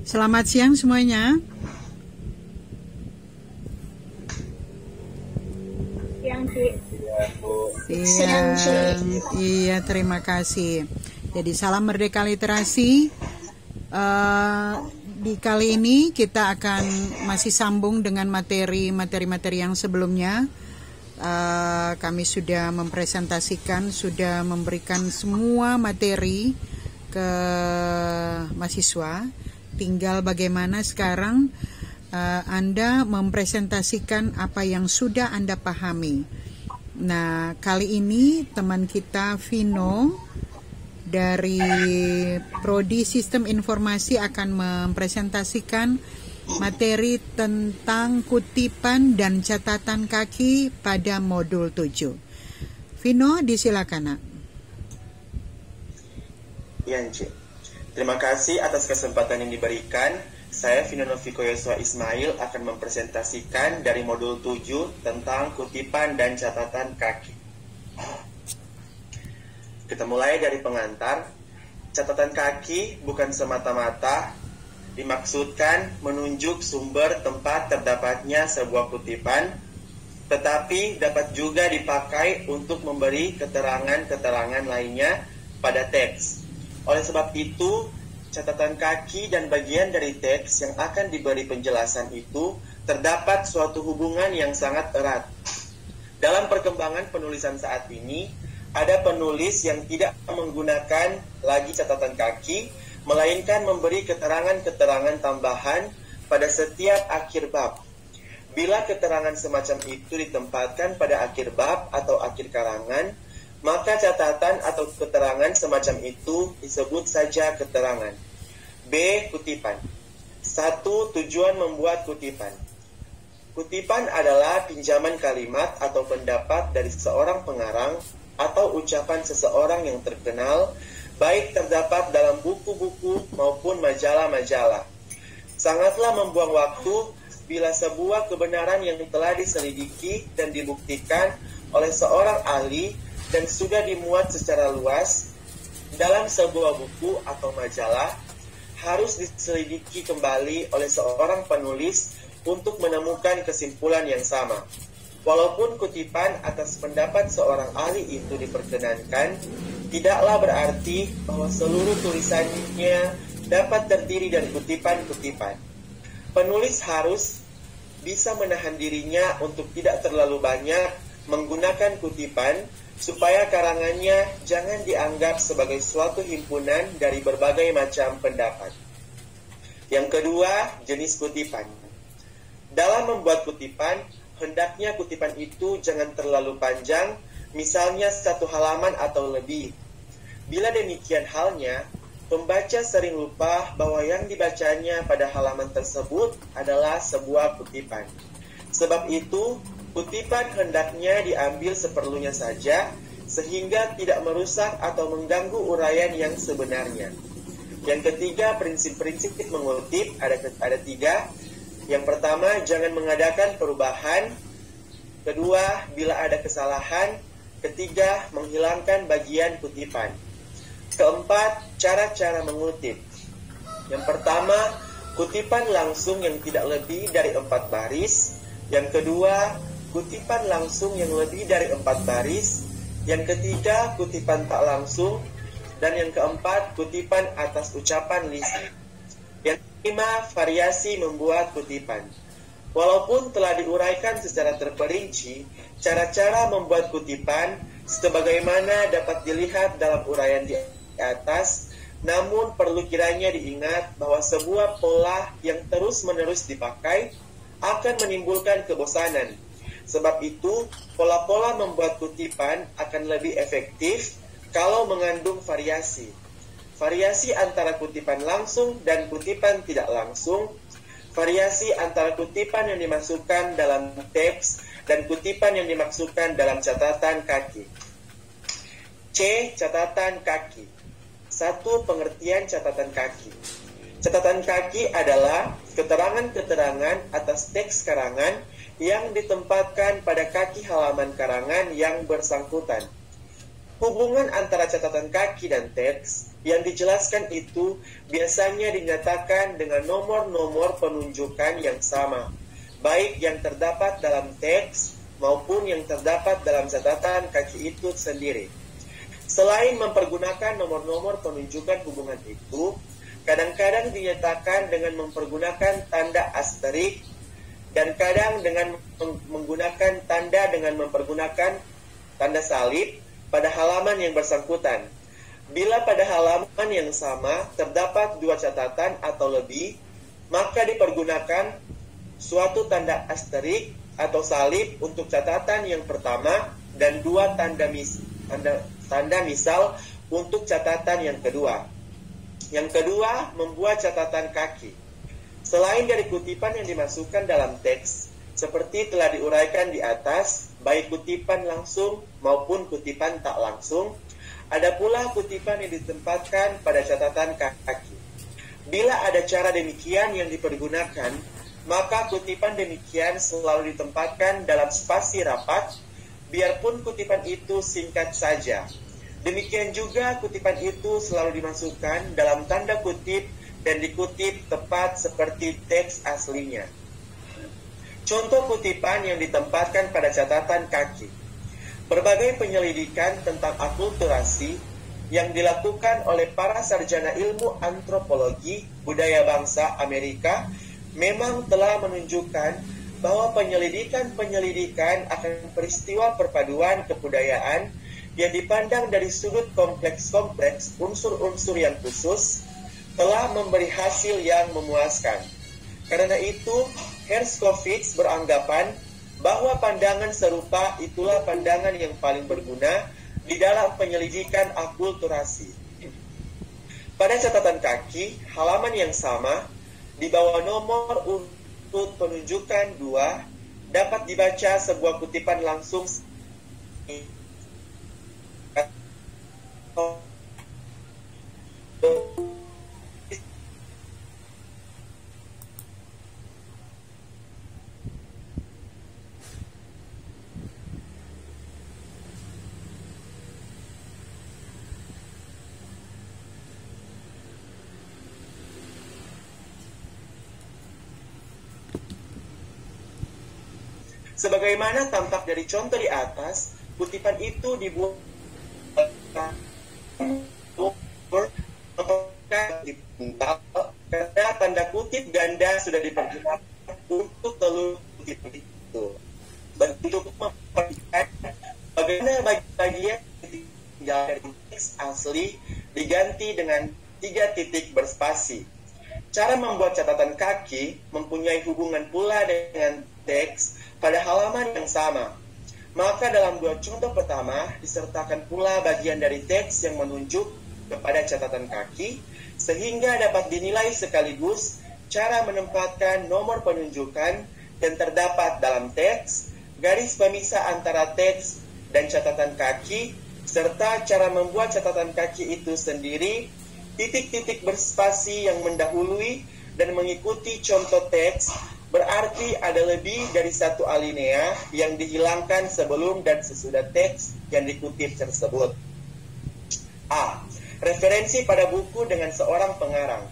Selamat siang semuanya. Siang, Cik. Siang. Iya, terima kasih. Jadi salam Merdeka Literasi. Di kali ini kita akan masih sambung dengan materi yang sebelumnya. Kami sudah mempresentasikan, sudah memberikan semua materi ke mahasiswa. Tinggal bagaimana sekarang Anda mempresentasikan apa yang sudah Anda pahami. Nah, kali ini teman kita Vino dari Prodi Sistem Informasi akan mempresentasikan materi tentang kutipan dan catatan kaki pada modul 7. Vino, disilakan, Nak. Ya, Encik. Terima kasih atas kesempatan yang diberikan. Saya Vino Noviko Yosua Ismail akan mempresentasikan dari modul 7 tentang kutipan dan catatan kaki. Kita mulai dari pengantar. Catatan kaki bukan semata-mata dimaksudkan menunjuk sumber tempat terdapatnya sebuah kutipan, tetapi dapat juga dipakai untuk memberi keterangan-keterangan lainnya pada teks. Oleh sebab itu, catatan kaki dan bagian dari teks yang akan diberi penjelasan itu terdapat suatu hubungan yang sangat erat. Dalam perkembangan penulisan saat ini, ada penulis yang tidak menggunakan lagi catatan kaki, melainkan memberi keterangan-keterangan tambahan pada setiap akhir bab. Bila keterangan semacam itu ditempatkan pada akhir bab atau akhir karangan, maka catatan atau keterangan semacam itu disebut saja keterangan. B. Kutipan. 1. Tujuan membuat kutipan. Kutipan adalah pinjaman kalimat atau pendapat dari seorang pengarang atau ucapan seseorang yang terkenal, baik terdapat dalam buku-buku maupun majalah-majalah. Sangatlah membuang waktu bila sebuah kebenaran yang telah diselidiki dan dibuktikan oleh seorang ahli dan sudah dimuat secara luas dalam sebuah buku atau majalah harus diselidiki kembali oleh seorang penulis untuk menemukan kesimpulan yang sama. Walaupun kutipan atas pendapat seorang ahli itu diperkenankan, tidaklah berarti bahwa seluruh tulisannya dapat terdiri dari kutipan-kutipan. Penulis harus bisa menahan dirinya untuk tidak terlalu banyak menggunakan kutipan, supaya karangannya jangan dianggap sebagai suatu himpunan dari berbagai macam pendapat. Yang kedua, jenis kutipan. Dalam membuat kutipan, hendaknya kutipan itu jangan terlalu panjang, misalnya 1 halaman atau lebih. Bila demikian halnya, pembaca sering lupa bahwa yang dibacanya pada halaman tersebut adalah sebuah kutipan. Sebab itu, kutipan hendaknya diambil seperlunya saja, sehingga tidak merusak atau mengganggu uraian yang sebenarnya. Yang ketiga, prinsip-prinsip mengutip ada 3. Yang pertama, jangan mengadakan perubahan. Kedua, bila ada kesalahan. Ketiga, menghilangkan bagian kutipan. Keempat, cara-cara mengutip. Yang pertama, kutipan langsung yang tidak lebih dari 4 baris. Yang kedua, kutipan langsung yang lebih dari 4 baris. Yang ketiga, kutipan tak langsung. Dan yang keempat, kutipan atas ucapan lisan. Yang kelima, variasi membuat kutipan. Walaupun telah diuraikan secara terperinci, cara-cara membuat kutipan sebagaimana dapat dilihat dalam uraian di atas, namun perlu kiranya diingat bahwa sebuah pola yang terus-menerus dipakai akan menimbulkan kebosanan. Sebab itu, pola-pola membuat kutipan akan lebih efektif kalau mengandung variasi. Variasi antara kutipan langsung dan kutipan tidak langsung, variasi antara kutipan yang dimasukkan dalam teks dan kutipan yang dimasukkan dalam catatan kaki. C. Catatan kaki. 1. Pengertian catatan kaki. Catatan kaki adalah keterangan-keterangan atas teks karangan yang ditempatkan pada kaki halaman karangan yang bersangkutan. Hubungan antara catatan kaki dan teks Yang dijelaskan itu biasanya dinyatakan dengan nomor-nomor penunjukan yang sama, baik yang terdapat dalam teks maupun yang terdapat dalam catatan kaki itu sendiri. Selain mempergunakan nomor-nomor penunjukan hubungan itu, kadang-kadang dinyatakan dengan mempergunakan tanda asterik, dan kadang dengan menggunakan tanda dengan mempergunakan tanda salib pada halaman yang bersangkutan. Bila pada halaman yang sama terdapat dua catatan atau lebih, maka dipergunakan suatu tanda asterik atau salib untuk catatan yang pertama dan dua tanda misal untuk catatan yang kedua. Yang kedua, membuat catatan kaki. Selain dari kutipan yang dimasukkan dalam teks, seperti telah diuraikan di atas, baik kutipan langsung maupun kutipan tak langsung, ada pula kutipan yang ditempatkan pada catatan kaki. Bila ada cara demikian yang dipergunakan, maka kutipan demikian selalu ditempatkan dalam spasi rapat, biarpun kutipan itu singkat saja. Demikian juga kutipan itu selalu dimasukkan dalam tanda kutip dan dikutip tepat seperti teks aslinya. Contoh kutipan yang ditempatkan pada catatan kaki. Berbagai penyelidikan tentang akulturasi yang dilakukan oleh para sarjana ilmu antropologi budaya bangsa Amerika memang telah menunjukkan bahwa penyelidikan akan peristiwa perpaduan kebudayaan yang dipandang dari sudut kompleks unsur-unsur yang khusus telah memberi hasil yang memuaskan. Karena itu, Herskovits beranggapan bahwa pandangan serupa itulah pandangan yang paling berguna di dalam penyelidikan akulturasi. Pada catatan kaki, halaman yang sama, di bawah nomor urut penunjukan 2, dapat dibaca sebuah kutipan langsung sebagaimana tampak dari contoh di atas. Kutipan itu dibuat karena tanda kutip ganda sudah dipergunakan untuk telur kutip itu. Bentuk memperhatikan bagaimana bagian tinggal dari teks asli diganti dengan 3 titik berspasi. Cara membuat catatan kaki mempunyai hubungan pula dengan teks pada halaman yang sama. Maka dalam 2 contoh pertama disertakan pula bagian dari teks yang menunjuk kepada catatan kaki, sehingga dapat dinilai sekaligus cara menempatkan nomor penunjukan yang terdapat dalam teks, garis pemisah antara teks dan catatan kaki, serta cara membuat catatan kaki itu sendiri, titik-titik berspasi yang mendahului dan mengikuti contoh teks, berarti ada lebih dari 1 alinea yang dihilangkan sebelum dan sesudah teks yang dikutip tersebut. A. Referensi pada buku dengan seorang pengarang.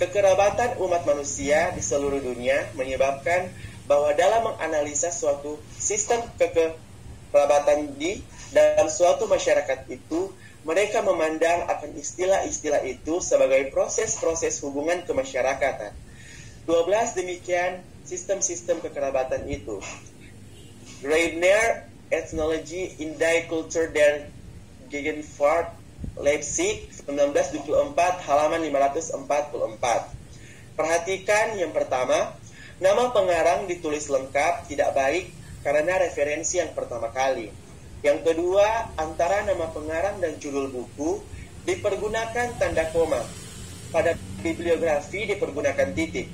Kekerabatan umat manusia di seluruh dunia menyebabkan bahwa dalam menganalisa suatu sistem kekerabatan di dalam suatu masyarakat itu, mereka memandang akan istilah-istilah itu sebagai proses-proses hubungan kemasyarakatan. 12 demikian sistem-sistem kekerabatan itu. Greibner, Ethnology in die Kultur der Gegenwart, Leipzig, 1924, halaman 544. Perhatikan yang pertama, nama pengarang ditulis lengkap tidak baik karena referensi yang pertama kali. Yang kedua, antara nama pengarang dan judul buku dipergunakan tanda koma. Pada bibliografi dipergunakan titik.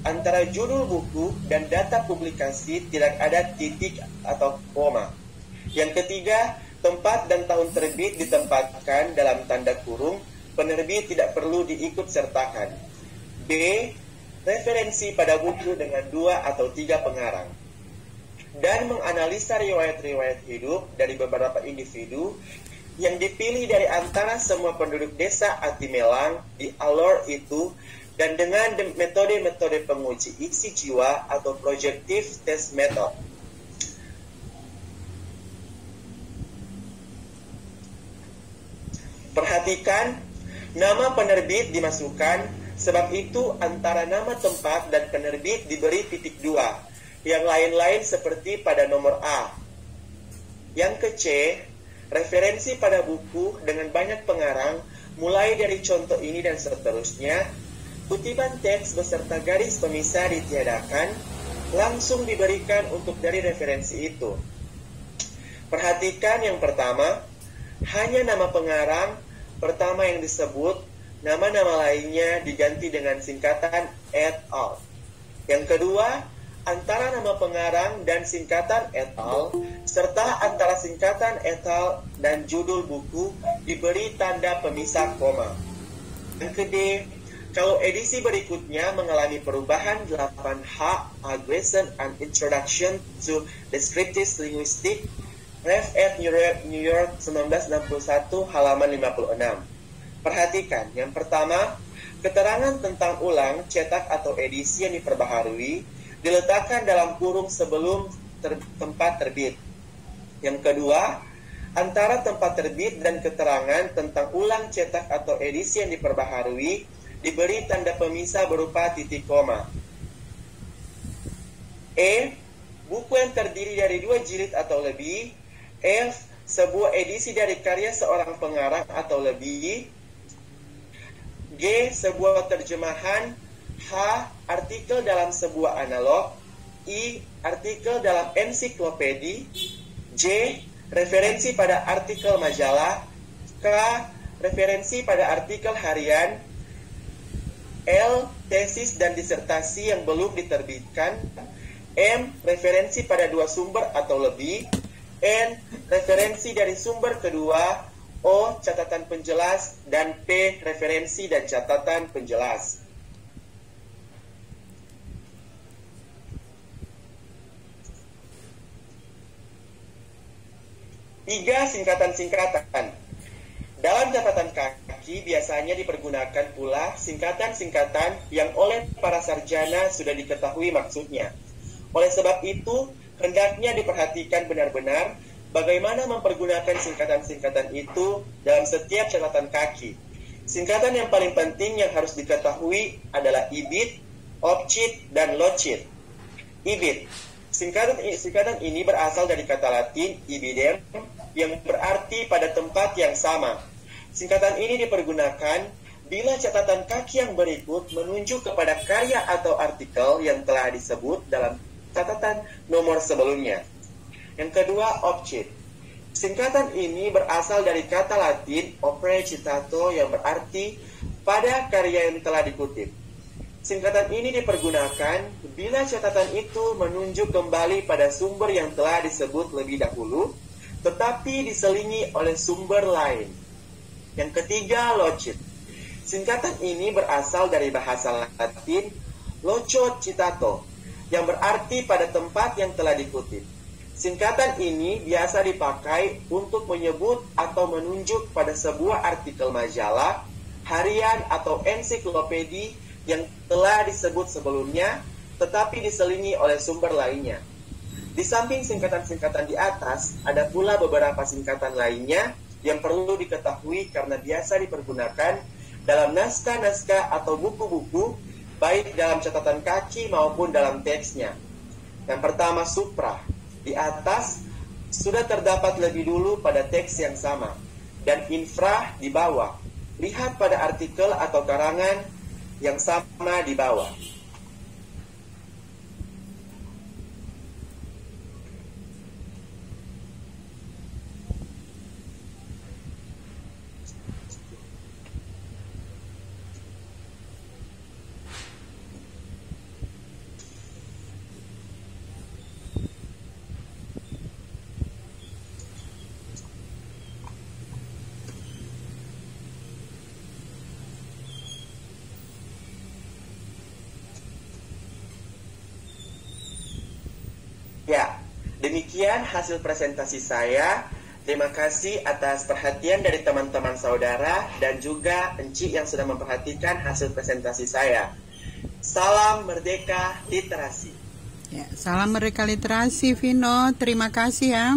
Antara judul buku dan data publikasi tidak ada titik atau koma. Yang ketiga, tempat dan tahun terbit ditempatkan dalam tanda kurung, penerbit tidak perlu diikut sertakan. B. Referensi pada buku dengan 2 atau 3 pengarang. Dan menganalisa riwayat-riwayat hidup dari beberapa individu yang dipilih dari antara semua penduduk desa Atimelang di Alor itu, dan dengan metode-metode penguji isi jiwa atau projective test method. Perhatikan, nama penerbit dimasukkan, sebab itu antara nama tempat dan penerbit diberi titik 2. Yang lain-lain seperti pada nomor A. Yang ke C, referensi pada buku dengan banyak pengarang, mulai dari contoh ini dan seterusnya. Kutipan teks beserta garis pemisah ditiadakan, langsung diberikan untuk dari referensi itu. Perhatikan yang pertama, hanya nama pengarang pertama yang disebut, nama-nama lainnya diganti dengan singkatan et al. Yang kedua, antara nama pengarang dan singkatan et al, serta antara singkatan et al dan judul buku diberi tanda pemisah koma. Yang kedua, kalau edisi berikutnya mengalami perubahan 8H, Aggression and Introduction to Descriptive Linguistics, Ref Ed New York 1961, halaman 56. Perhatikan, yang pertama, keterangan tentang ulang, cetak atau edisi yang diperbaharui, diletakkan dalam kurung sebelum tempat terbit. Yang kedua, antara tempat terbit dan keterangan tentang ulang, cetak atau edisi yang diperbaharui, diberi tanda pemisah berupa titik koma. E, buku yang terdiri dari 2 jilid atau lebih. F, sebuah edisi dari karya seorang pengarang atau lebih. G, sebuah terjemahan. H, artikel dalam sebuah analog. I, artikel dalam ensiklopedi. J, referensi pada artikel majalah. K, referensi pada artikel harian. L, tesis dan disertasi yang belum diterbitkan. M, referensi pada 2 sumber atau lebih. N, referensi dari sumber kedua. O, catatan penjelas. Dan P, referensi dan catatan penjelas. Tiga, singkatan-singkatan. Dalam catatan kaki biasanya dipergunakan pula singkatan-singkatan yang oleh para sarjana sudah diketahui maksudnya. Oleh sebab itu, hendaknya diperhatikan benar-benar bagaimana mempergunakan singkatan-singkatan itu dalam setiap catatan kaki. Singkatan yang paling penting yang harus diketahui adalah IBIT, OBCIT, dan LOCIT. IBIT. Singkatan ini berasal dari kata Latin ibidem, yang berarti pada tempat yang sama. Singkatan ini dipergunakan bila catatan kaki yang berikut menunjuk kepada karya atau artikel yang telah disebut dalam catatan nomor sebelumnya. Yang kedua, OBCIT. Singkatan ini berasal dari kata Latin opere citato yang berarti pada karya yang telah dikutip. Singkatan ini dipergunakan bila catatan itu menunjuk kembali pada sumber yang telah disebut lebih dahulu, tetapi diselingi oleh sumber lain. Yang ketiga, LOCIT. Singkatan ini berasal dari bahasa Latin loco citato, yang berarti pada tempat yang telah dikutip. Singkatan ini biasa dipakai untuk menyebut atau menunjuk pada sebuah artikel majalah, harian atau ensiklopedi yang telah disebut sebelumnya, tetapi diselingi oleh sumber lainnya. Di samping singkatan-singkatan di atas, ada pula beberapa singkatan lainnya yang perlu diketahui karena biasa dipergunakan dalam naskah-naskah atau buku-buku, baik dalam catatan kaki maupun dalam teksnya. Yang pertama, supra. Di atas sudah terdapat lebih dulu pada teks yang sama. Dan infra di bawah. Lihat pada artikel atau karangan yang sama di bawah. Ya, demikian hasil presentasi saya. Terima kasih atas perhatian dari teman-teman saudara dan juga Enci yang sudah memperhatikan hasil presentasi saya. Salam Merdeka Literasi. Ya, salam Merdeka Literasi, Vino. Terima kasih ya.